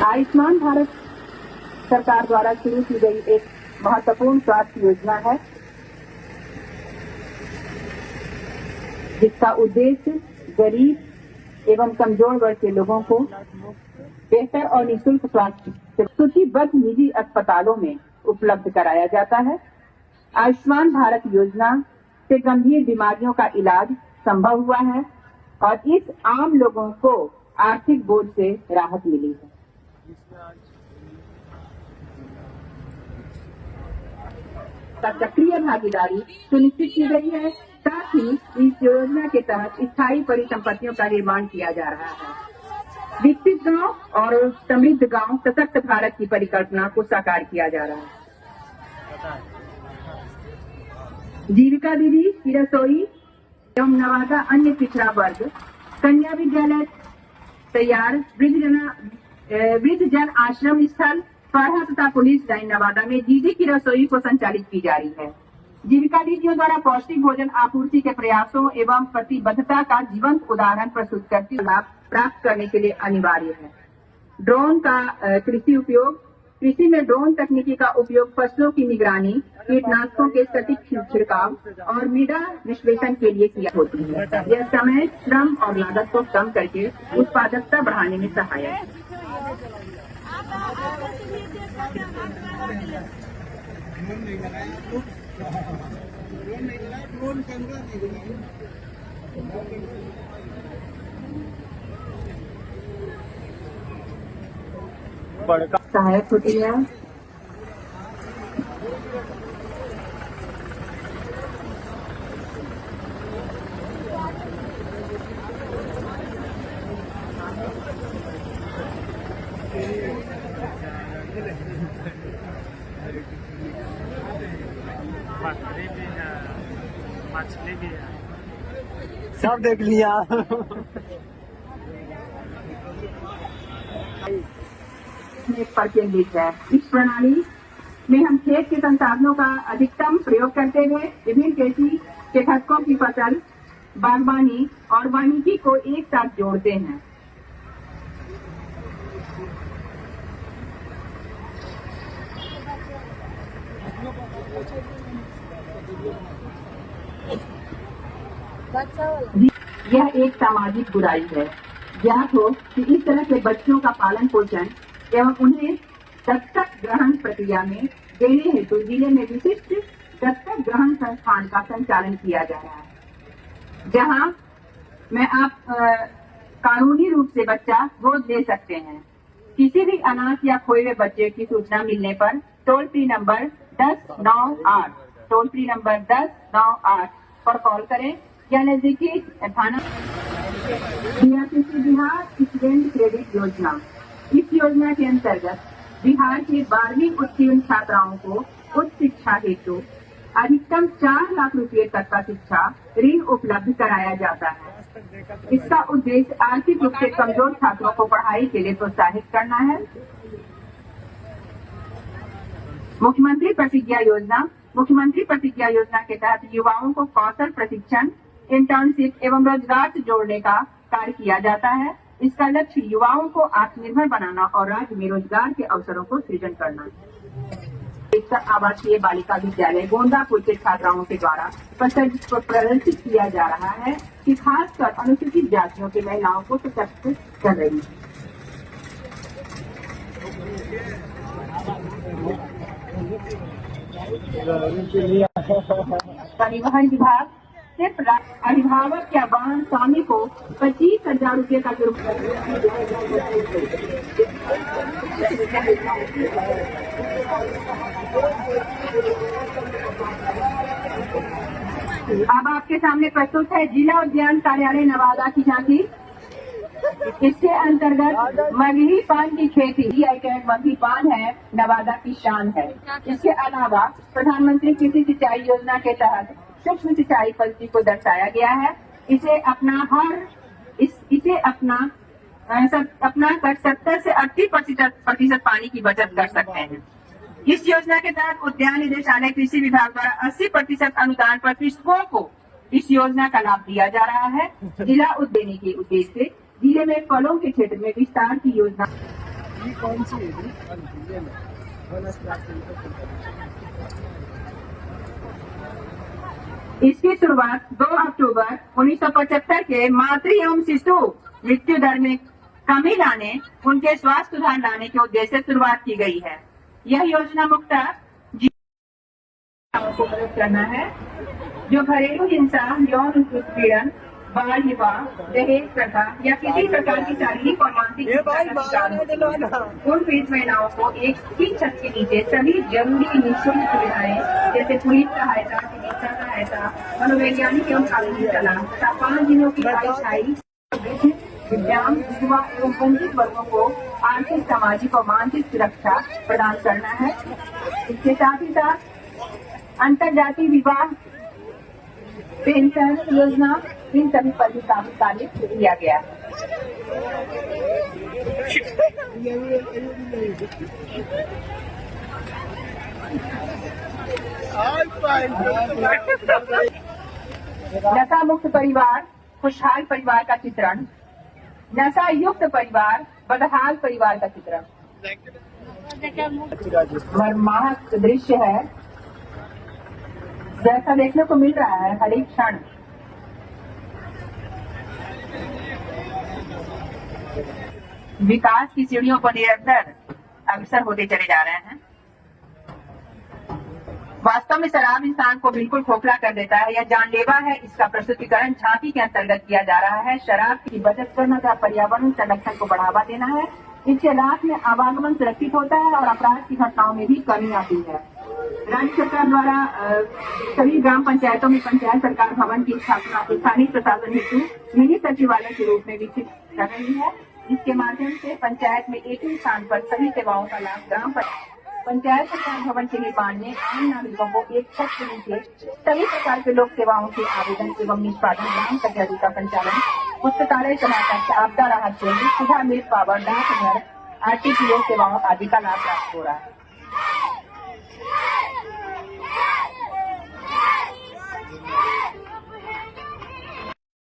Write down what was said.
आयुष्मान भारत सरकार द्वारा शुरू की गई एक महत्वपूर्ण स्वास्थ्य योजना है, जिसका उद्देश्य गरीब एवं कमजोर वर्ग के लोगों को बेहतर और निःशुल्क स्वास्थ्य सूचीबद्ध निजी अस्पतालों में उपलब्ध कराया जाता है। आयुष्मान भारत योजना से गंभीर बीमारियों का इलाज संभव हुआ है और इस आम लोगों को आर्थिक बोझ से राहत मिली है। सक्रिय भागीदारी सुनिश्चित की गई है। साथ ही इस योजना के तहत स्थायी परिसंपत्तियों का निर्माण किया जा रहा है। विकसित गांव और समृद्ध गांव सशक्त भारत की परिकल्पना को साकार किया जा रहा है। जीविका दीदी की रसोई एवं नवादा अन्य पिछड़ा वर्ग कन्या विद्यालय तैयार, वृद्ध जन आश्रम स्थल फरहा तथा पुलिस लाइन नवादा में दीदी की रसोई को संचालित की जा रही है। जीविका दीदियों द्वारा पौष्टिक भोजन आपूर्ति के प्रयासों एवं प्रतिबद्धता का जीवंत उदाहरण प्रस्तुत करके लाभ प्राप्त करने के लिए अनिवार्य है। ड्रोन का कृषि में ड्रोन तकनीकी का उपयोग फसलों की निगरानी, कीटनाशकों के सटीक छिड़काव और मृदा विश्लेषण के लिए किया होती है। यह समय, श्रम और लागत को कम करके उत्पादकता बढ़ाने में सहायक है। सहायक होती है। मछली भी है, सब देख लिया। पर केंद्रित है। इस प्रणाली में हम खेत के संसाधनों का अधिकतम प्रयोग करते हुए विभिन्न कृषि के घटकों की फसल, बागवानी और वानिकी को एक साथ जोड़ते हैं। यह एक सामाजिक बुराई है। ज्ञात हो कि इस तरह के बच्चों का पालन पोषण एवं उन्हें दत्तक ग्रहण प्रक्रिया में देने हेतु जिले में विशिष्ट दत्तक ग्रहण संस्थान का संचालन किया जा रहा है, जहां में आप कानूनी रूप से बच्चा गोद ले सकते हैं। किसी भी अनाथ या खोए हुए बच्चे की सूचना मिलने पर टोल फ्री नंबर 1098 पर कॉल करें या नजदीकी थाना। बिहार स्टूडेंट क्रेडिट योजना। इस योजना के अंतर्गत बिहार के 12वीं उत्तीर्ण छात्राओं को उच्च शिक्षा हेतु अधिकतम 4 लाख रुपए तक का शिक्षा ऋण उपलब्ध कराया जाता है। इसका उद्देश्य आर्थिक रूप से कमजोर छात्रों को पढ़ाई के लिए प्रोत्साहित करना है। मुख्यमंत्री प्रतिज्ञा योजना के तहत युवाओं को कौशल प्रशिक्षण, इंटर्नशिप एवं रोजगार से जोड़ने का कार्य किया जाता है। इसका लक्ष्य युवाओं को आत्मनिर्भर बनाना और राज्य में रोजगार के अवसरों को सृजन करना है। आवासीय बालिका विद्यालय गोंदापुर के छात्राओं के द्वारा प्रदर्शित किया जा रहा है कि खासकर अनुसूचित जातियों की महिलाओं को सशक्त कर रही है। परिवहन विभाग सिर्फ अभिभावक या वाहन स्वामी को 25,000 रुपये का जुर्माना। अब आपके सामने प्रस्तुत है जिला उद्यान कार्यालय नवादा की झांकी। इसके अंतर्गत मगही पान की खेती, मगही पान है नवादा की शान है। इसके अलावा प्रधानमंत्री कृषि सिंचाई योजना के तहत सूक्ष्म सिंचाई पद्धति को दर्शाया गया है। इसे अपना कर 70 से 80% पानी की बचत कर सकते हैं। इस योजना के तहत उद्यान निदेशालय कृषि विभाग द्वारा 80% अनुदान पर कृषकों को इस योजना का लाभ दिया जा रहा है। जिला उद्यानी के उद्देश्य से जिले में फलों के क्षेत्र में विस्तार की योजना। ये कौन सी है ये लो। इसकी शुरुआत 2 अक्टूबर 1975 के मातृ एवं शिशु मृत्यु दर में कमी लाने, उनके स्वास्थ्य सुधार लाने के उद्देश्य से शुरुआत की गई है। यह योजना मुख्यतः को मदद करना है जो घरेलू हिंसा, यौन उत्पीड़न, बाल विवाह, दहेज प्रथा या किसी प्रकार की शारीरिक और मानसिक हिंसा का शिकार होती हैं। उन पीड़ित महिलाओं को एक ही छत के नीचे सभी जरूरी निःशुल्क सुविधाएं जैसे पुलिस सहायता, चिकित्सा सहायता, मनोवैज्ञानिक एवं कानूनी सलाह तथा 5 दिनों की अस्थायी दिव्यांग, युवा एवं वंचित वर्गों को आर्थिक, सामाजिक और मानसिक सुरक्षा प्रदान करना है। इसके साथ ही साथ अंतरजातीय विवाह पेंशन योजना, इन सभी पर भी काफी कार्य किया गया है। नशा मुक्त परिवार, खुशहाल परिवार का चित्रण, नशा युक्त परिवार, बदहाल परिवार का चित्रण मर्माहत दृश्य है जैसा देखने को मिल रहा है हर एक क्षण। विकास की सीढ़ियों पर निरंतर अग्रसर होते चले जा रहे हैं। वास्तव में शराब इंसान को बिल्कुल खोखला कर देता है, यह जानलेवा है। इसका प्रस्तुतिकरण झांकी के अंतर्गत किया जा रहा है। शराब की बचत करना तथा पर्यावरण संरक्षण को बढ़ावा देना है। इससे रात में आवागमन सुरक्षित होता है और अपराध की घटनाओं में भी कमी आती है। राज्य सरकार द्वारा सभी ग्राम पंचायतों में पंचायत सरकार भवन की स्थापना स्थानीय प्रशासन हेतु मिनी सचिवालय के रूप में विकसित कर रही है। इसके माध्यम से पंचायत में एक ही स्थान पर सभी सेवाओं का लाभ ग्राम पंचायत सरकार भवन के निर्माण में आम नागरिकों को एक छत के नीचे सभी प्रकार के लोक सेवाओं के आवेदन एवं निष्पादन, ग्राम कचहरी का संचालन, पुस्तकालय समाचार, आपदा राहत केंद्र, सुधा मिल्क पावर, डाकघर, RTPO सेवाओं आदि का लाभ प्राप्त हो रहा है।